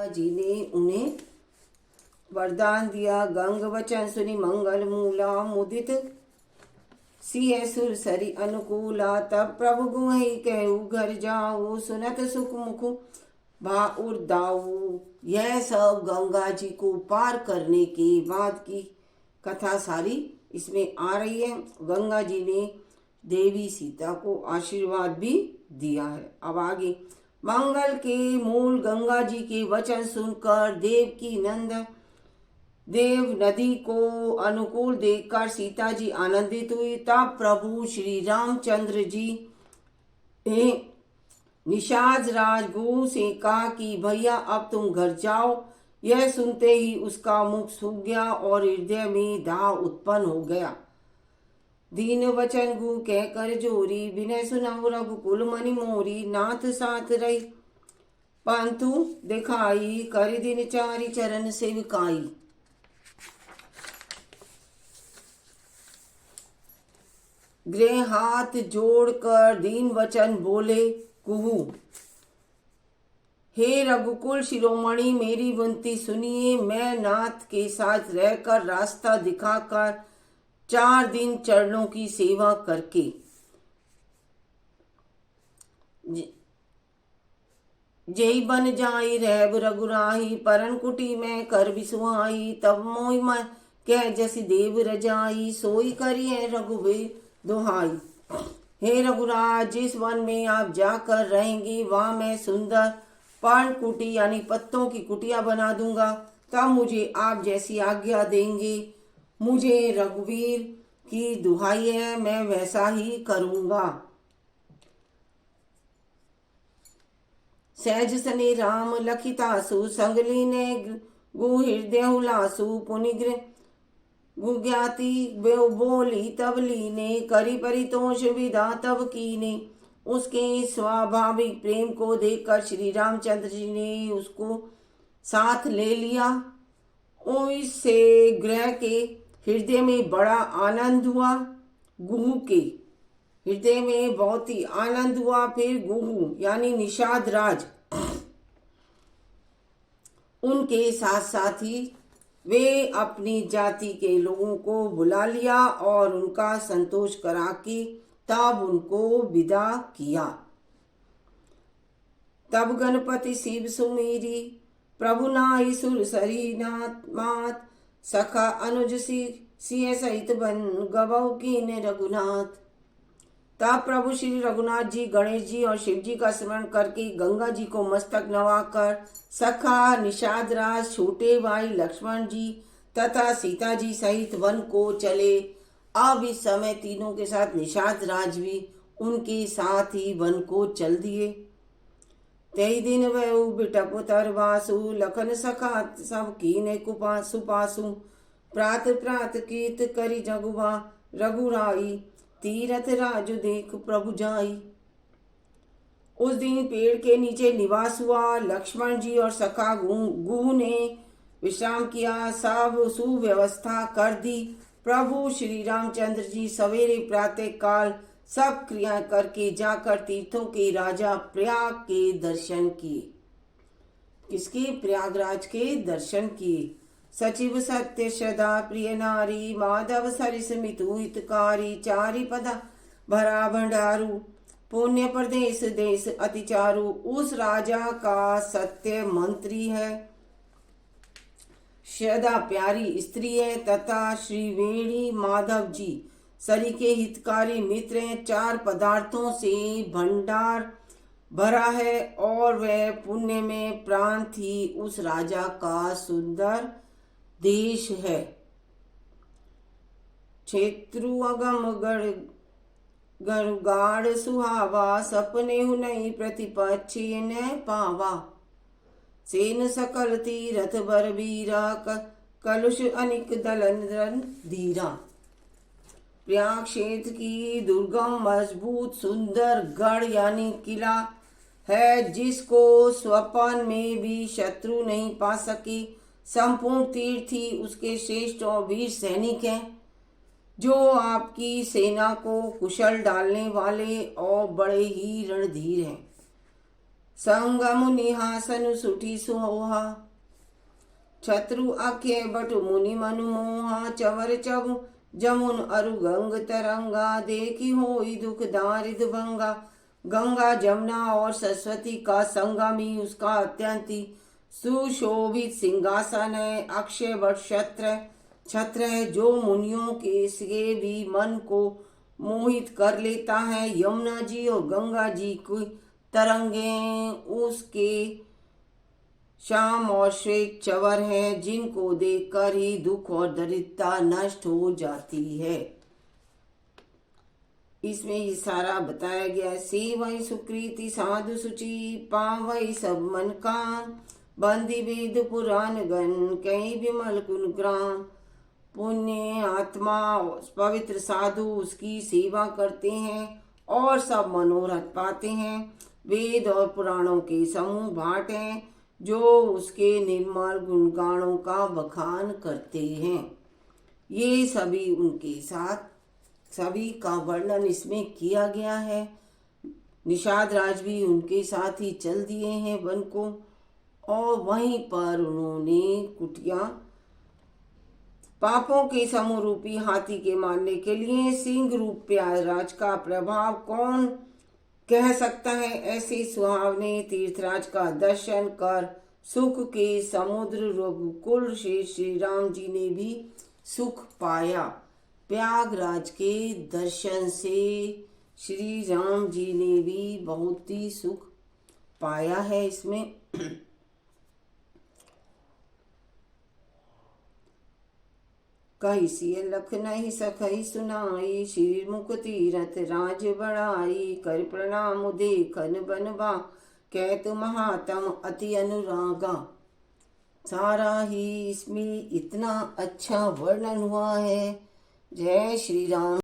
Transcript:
जी ने उन्हें वरदान दिया। गंग वचन सुनी मंगल मूला, मुदित सिय सुर सरी अनुकूला। तब प्रभु गुहि कहु घर जाऊ, सुनत सुख मुख भाउर दाऊ। यह सब गंगा जी को पार करने के बाद की कथा सारी इसमें आ रही है। गंगा जी ने देवी सीता को आशीर्वाद भी दिया है। अब आगे मंगल के मूल गंगा जी के वचन सुनकर देवकी नंदन देव नदी को अनुकूल देखकर सीता जी आनंदित हुई। तब प्रभु श्री रामचंद्र जी ने निषाद राज गुरु से कहा कि भैया अब तुम घर जाओ। यह सुनते ही उसका मुख सूख गया और हृदय में दाह उत्पन्न हो गया। दीन वचन गु कह कर जोरी, विनय सुनाओ रघुकुल मणि मोरी। नाथ साथ रही पंथु दिखाई, कर दिन चारि चरण सेविकाई। गृह हाथ जोड़कर दीन वचन बोले कुहू, हे रघुकुल शिरोमणि मेरी विनती सुनिए। मैं नाथ के साथ रहकर रास्ता दिखाकर 4 दिन चरणों की सेवा करके जय बन जाई रहब रघुराही। परन कुटी में कर बिसुहाई, तब मोहि मन कह जसि देव रजाई। सोई करिए रघुवीर दुहाई। हे रघुराज, जिस वन में आप जाकर रहेंगे वहां मैं सुंदर पर्ण कुटी यानी पत्तों की कुटिया बना दूंगा। तब मुझे आप जैसी आज्ञा देंगे। मुझे रघुवीर की दुहाई है, मैं वैसा ही करूंगा। सहज सने राम लखितासु, संगली ने गु हृदय हुलासु। पुनिग्र गुज्ञाति बोली तब लीने, करी परितोष विदा तब कीने। उसके स्वाभाविक प्रेम को देखकर श्री रामचंद्र जी ने उसको साथ ले लिया। उससे ग्रह के हृदय में बड़ा आनंद हुआ। गुहू के हृदय में बहुत ही आनंद हुआ। फिर गुहू यानी निषाद राज उनके साथ साथ ही वे अपनी जाति के लोगों को बुला लिया और उनका संतोष करा के तब उनको विदा किया। तब गणपति शिव सुमेरी, प्रभु नाई सुर सरी नाथ मात। सखा अनुज सिंह सहित बन गवौ कीन रघुनाथ। तब प्रभु श्री रघुनाथ जी गणेश जी और शिव जी का स्मरण करके गंगा जी को मस्तक नवाकर सखा निषाद राज, छोटे भाई लक्ष्मण जी तथा सीता जी सहित वन को चले। अब इस समय तीनों के साथ निषाद राज भी उनके साथ ही वन को चल दिए। तेई दिन वह बिटप तरवासु, लखन सखा सब कीने कुपा सुपासु। प्रात प्रात कीत करी जगुबा रघुराई, तीरथ राजु देख प्रभु जाई। उस दिन पेड़ के नीचे निवास हुआ। लक्ष्मण जी और सखा गुह ने विश्राम किया। सब सुव्यवस्था कर दी। प्रभु श्री रामचंद्र जी सवेरे प्रातः काल सब क्रियाएं करके जाकर तीर्थों के राजा प्रयाग के दर्शन किए। किसके? प्रयागराज के दर्शन किए। सचिव सत्य सदा प्रिय नारी, माधव सरिस मितु हितकारी। चारि पदा भरा भंडारू, पुण्य प्रदेश देश अति चारु। उस राजा का सत्य मंत्री है, सदा प्यारी स्त्री है तथा श्री वेणी माधव जी सरी के हितकारी मित्र हैं। 4 पदार्थों से भंडार भरा है और वह पुण्य में प्रांत ही उस राजा का सुंदर देश है। क्षेत्रु अगम गरुगाड़ सुहावा, सपने नहीं प्रतिपक्षी न पावा। सेन सकल तीरथ बर बीरा, कलुष अनिक दलन धीरा। प्रयाग क्षेत्र की दुर्गम मजबूत सुंदर गढ़ यानी किला है, जिसको स्वपन में भी शत्रु नहीं पा सके। संपूर्ण तीर्थी उसके श्रेष्ठ और वीर सैनिक हैं, जो आपकी सेना को कुशल डालने वाले और बड़े ही रणधीर हैं। संग मुनि हासन सुठी सुहोहा। छत्रु आखे बटु मुनि मनु मोहा। चवर चबु जमुन अरु गंग तरंगा। देखी होई दुख दारिद भंगा। गंगा जमुना और सरस्वती का संगम ही उसका अत्यंत सुशोभित सिंहासन है। अक्षय वट छत्र है जो मुनियों के से भी मन को मोहित कर लेता है। यमुना जी और गंगा जी की तरंगे उसके श्याम और श्वेत चवर हैं, जिनको देखकर ही दुख और दरिद्रता नष्ट हो जाती है। इसमें ये सारा बताया गया। सेवई सुकृति साधु सुचि पावई सब मन कान। बंदी वेद पुराण गण कई विमल गुण ग्राम। पुण्य आत्मा पवित्र साधु उसकी सेवा करते हैं और सब मनोरथ पाते हैं। वेद और पुराणों के समूह भाट हैं जो उसके निर्मल गुणगानों का बखान करते हैं। ये सभी उनके साथ सभी का वर्णन इसमें किया गया है। निषाद राज भी उनके साथ ही चल दिए हैं वन को, और वहीं पर उन्होंने कुटिया पापों के समूह रूपी हाथी के मारने के लिए सिंह रूप प्यारराज का प्रभाव कौन कह सकता है। ऐसे सुहावने तीर्थराज का दर्शन कर सुख के समुद्र रघुकुल से श्री राम जी ने भी सुख पाया। प्रयागराज के दर्शन से श्री राम जी ने भी बहुत ही सुख पाया है। इसमें कहिसिय लख नहीं सखई सुनाई। श्री मुख तीरथ राज बढ़ाई। कर प्रणाम देखन बनवा कहत महात्म अति अनुरागा। सारा ही इसमें इतना अच्छा वर्णन हुआ है। जय श्री राम।